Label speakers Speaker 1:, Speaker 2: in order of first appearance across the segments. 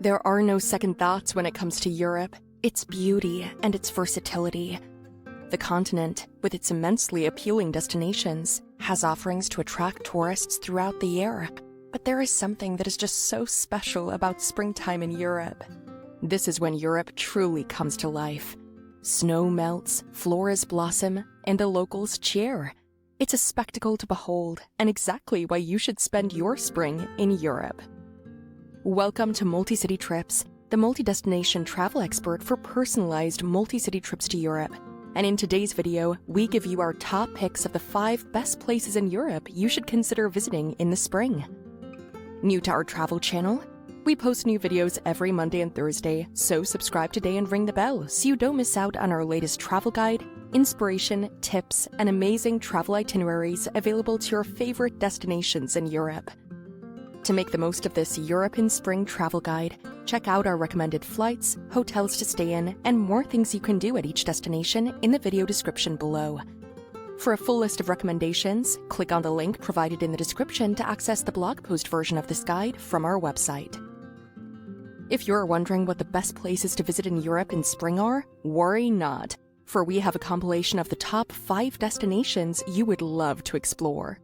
Speaker 1: There are no second thoughts when it comes to Europe, its beauty and its versatility. The continent, with its immensely appealing destinations, has offerings to attract tourists throughout the year. But there is something that is just so special about springtime in Europe. This is when Europe truly comes to life. Snow melts, floras blossom, and the locals cheer. It's a spectacle to behold, and exactly why you should spend your spring in Europe. Welcome to MultiCityTrips, the multi-destination travel expert for personalized multi-city trips to Europe. And in today's video, we give you our top picks of the 5 best places in Europe you should consider visiting in the spring. New to our travel channel? We post new videos every Monday and Thursday, so subscribe today and ring the bell so you don't miss out on our latest travel guide, inspiration, tips, and amazing travel itineraries available to your favorite destinations in Europe. To make the most of this Europe in Spring travel guide, check out our recommended flights, hotels to stay in, and more things you can do at each destination in the video description below. For a full list of recommendations, click on the link provided in the description to access the blog post version of this guide from our website. If you're wondering what the best places to visit in Europe in spring are, worry not, for we have a compilation of the top 5 destinations you would love to explore.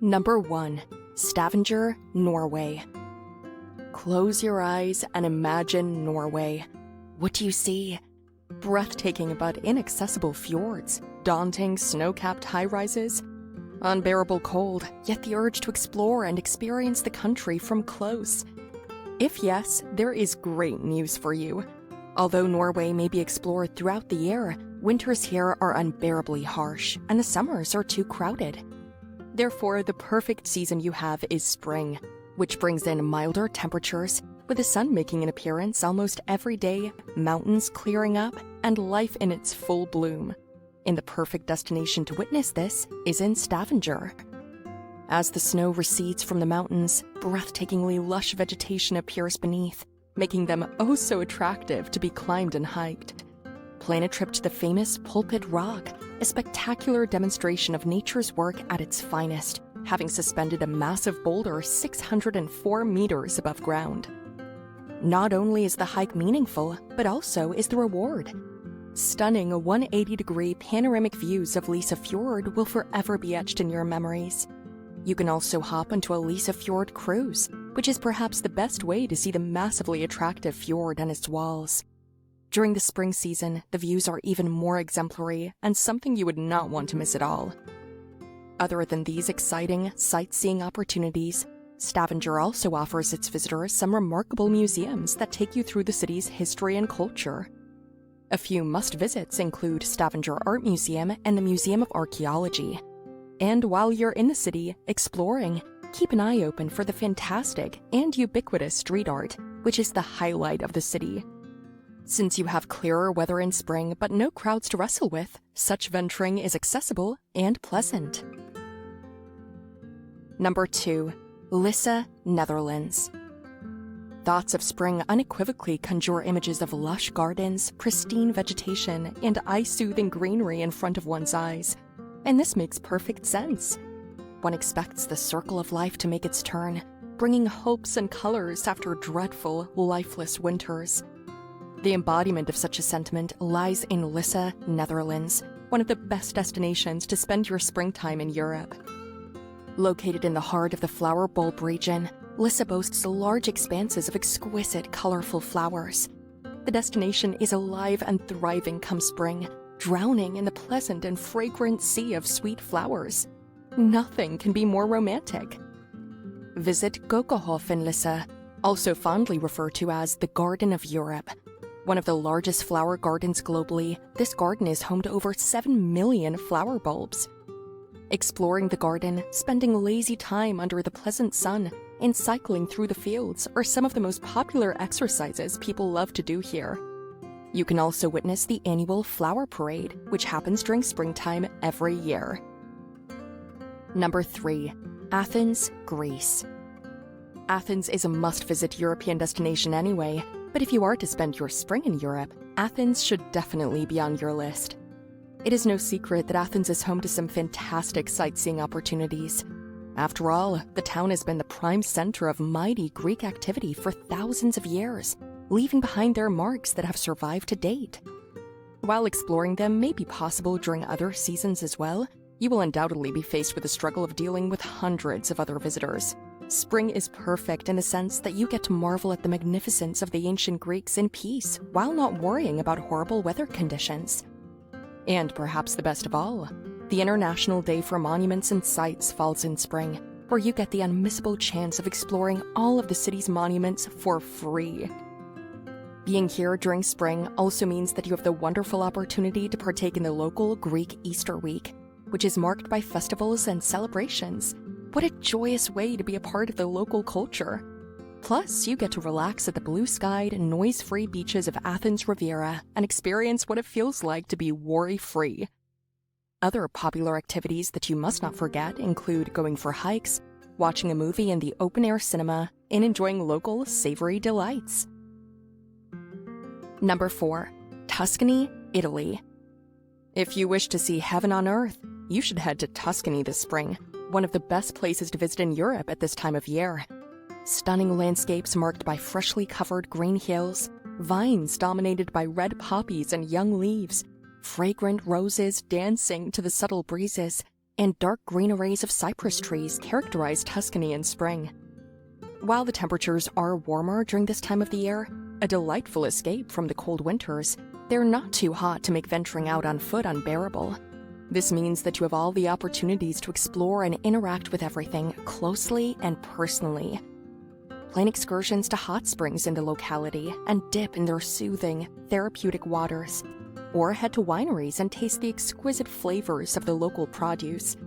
Speaker 1: Number 1. Stavanger, Norway. Close your eyes and imagine Norway. What do you see? Breathtaking but inaccessible fjords, daunting snow-capped high-rises, unbearable cold, yet the urge to explore and experience the country from close. If yes, there is great news for you. Although Norway may be explored throughout the year, winters here are unbearably harsh, and the summers are too crowded. Therefore, the perfect season you have is spring, which brings in milder temperatures, with the sun making an appearance almost every day, mountains clearing up, and life in its full bloom. And the perfect destination to witness this is in Stavanger. As the snow recedes from the mountains, breathtakingly lush vegetation appears beneath, making them oh so attractive to be climbed and hiked. Plan a trip to the famous Pulpit Rock, a spectacular demonstration of nature's work at its finest, having suspended a massive boulder 604 meters above ground. Not only is the hike meaningful, but also is the reward. Stunning 180-degree panoramic views of Lissa Fjord will forever be etched in your memories. You can also hop onto a Lissa Fjord cruise, which is perhaps the best way to see the massively attractive fjord and its walls. During the spring season, the views are even more exemplary and something you would not want to miss at all. Other than these exciting sightseeing opportunities, Stavanger also offers its visitors some remarkable museums that take you through the city's history and culture. A few must-visits include Stavanger Art Museum and the Museum of Archaeology. And while you're in the city, exploring, keep an eye open for the fantastic and ubiquitous street art, which is the highlight of the city. Since you have clearer weather in spring but no crowds to wrestle with, such venturing is accessible and pleasant. Number 2. Lissa Netherlands. Thoughts of spring unequivocally conjure images of lush gardens, pristine vegetation, and eye-soothing greenery in front of one's eyes. And this makes perfect sense. One expects the circle of life to make its turn, bringing hopes and colors after dreadful, lifeless winters. The embodiment of such a sentiment lies in Lissa, Netherlands, one of the best destinations to spend your springtime in Europe. Located in the heart of the flower bulb region, Lissa boasts large expanses of exquisite, colorful flowers. The destination is alive and thriving come spring, drowning in the pleasant and fragrant sea of sweet flowers. Nothing can be more romantic. Visit Gokenhof in Lissa, also fondly referred to as the Garden of Europe. One of the largest flower gardens globally, this garden is home to over 7 million flower bulbs. Exploring the garden, spending lazy time under the pleasant sun, and cycling through the fields are some of the most popular exercises people love to do here. You can also witness the annual flower parade, which happens during springtime every year. Number 3. Athens, Greece. Athens is a must-visit European destination anyway, but if you are to spend your spring in Europe, Athens should definitely be on your list. It is no secret that Athens is home to some fantastic sightseeing opportunities. After all, the town has been the prime center of mighty Greek activity for thousands of years, leaving behind their marks that have survived to date. While exploring them may be possible during other seasons as well, you will undoubtedly be faced with the struggle of dealing with hundreds of other visitors. Spring is perfect in the sense that you get to marvel at the magnificence of the ancient Greeks in peace while not worrying about horrible weather conditions. And perhaps the best of all, the International Day for Monuments and Sites falls in spring, where you get the unmissable chance of exploring all of the city's monuments for free. Being here during spring also means that you have the wonderful opportunity to partake in the local Greek Easter week, which is marked by festivals and celebrations. What a joyous way to be a part of the local culture. Plus, you get to relax at the blue-skied, noise-free beaches of Athens Riviera and experience what it feels like to be worry-free. Other popular activities that you must not forget include going for hikes, watching a movie in the open-air cinema, and enjoying local savory delights. Number 4. Tuscany, Italy. If you wish to see heaven on earth, you should head to Tuscany this spring, one of the best places to visit in Europe at this time of year. Stunning landscapes marked by freshly covered green hills, vines dominated by red poppies and young leaves, fragrant roses dancing to the subtle breezes, and dark green arrays of cypress trees characterize Tuscany in spring. While the temperatures are warmer during this time of the year, a delightful escape from the cold winters, they're not too hot to make venturing out on foot unbearable. This means that you have all the opportunities to explore and interact with everything closely and personally. Plan excursions to hot springs in the locality and dip in their soothing, therapeutic waters, or head to wineries and taste the exquisite flavors of the local produce,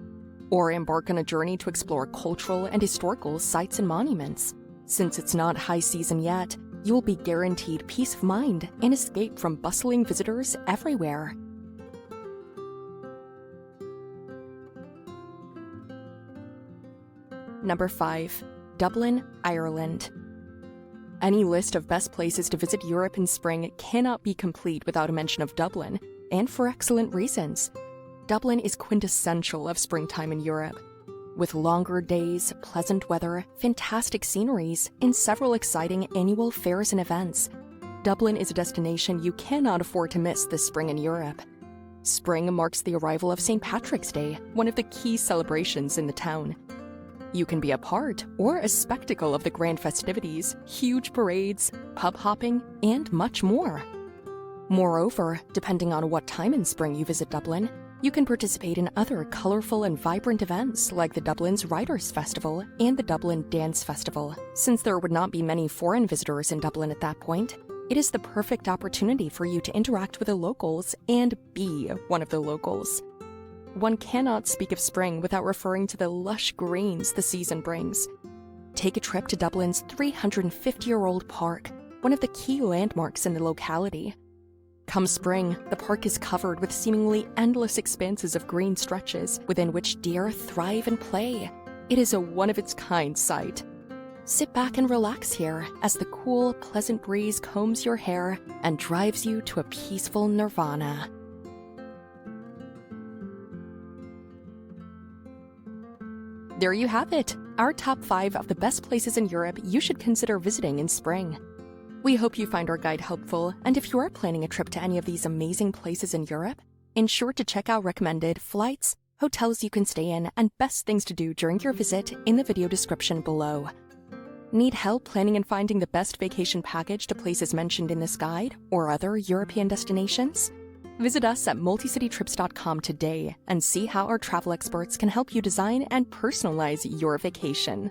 Speaker 1: or embark on a journey to explore cultural and historical sites and monuments. Since it's not high season yet, you will be guaranteed peace of mind and escape from bustling visitors everywhere. Number 5. Dublin, Ireland. Any list of best places to visit Europe in spring cannot be complete without a mention of Dublin, and for excellent reasons. Dublin is quintessential of springtime in Europe. With longer days, pleasant weather, fantastic sceneries, and several exciting annual fairs and events, Dublin is a destination you cannot afford to miss this spring in Europe. Spring marks the arrival of St. Patrick's Day, one of the key celebrations in the town. You can be a part or a spectacle of the grand festivities, huge parades, pub hopping, and much more. Moreover, depending on what time in spring you visit Dublin, you can participate in other colorful and vibrant events like the Dublin's Writers' Festival and the Dublin Dance Festival. Since there would not be many foreign visitors in Dublin at that point, it is the perfect opportunity for you to interact with the locals and be one of the locals. One cannot speak of spring without referring to the lush greens the season brings. Take a trip to Dublin's 350-year-old park, one of the key landmarks in the locality. Come spring, the park is covered with seemingly endless expanses of green stretches within which deer thrive and play. It is a one-of-its-kind sight. Sit back and relax here as the cool, pleasant breeze combs your hair and drives you to a peaceful nirvana. There you have it, our top 5 of the best places in Europe you should consider visiting in spring. We hope you find our guide helpful, and if you are planning a trip to any of these amazing places in Europe, ensure to check out recommended flights, hotels you can stay in, and best things to do during your visit in the video description below. Need help planning and finding the best vacation package to places mentioned in this guide or other European destinations? Visit us at MultiCityTrips.com today and see how our travel experts can help you design and personalize your vacation.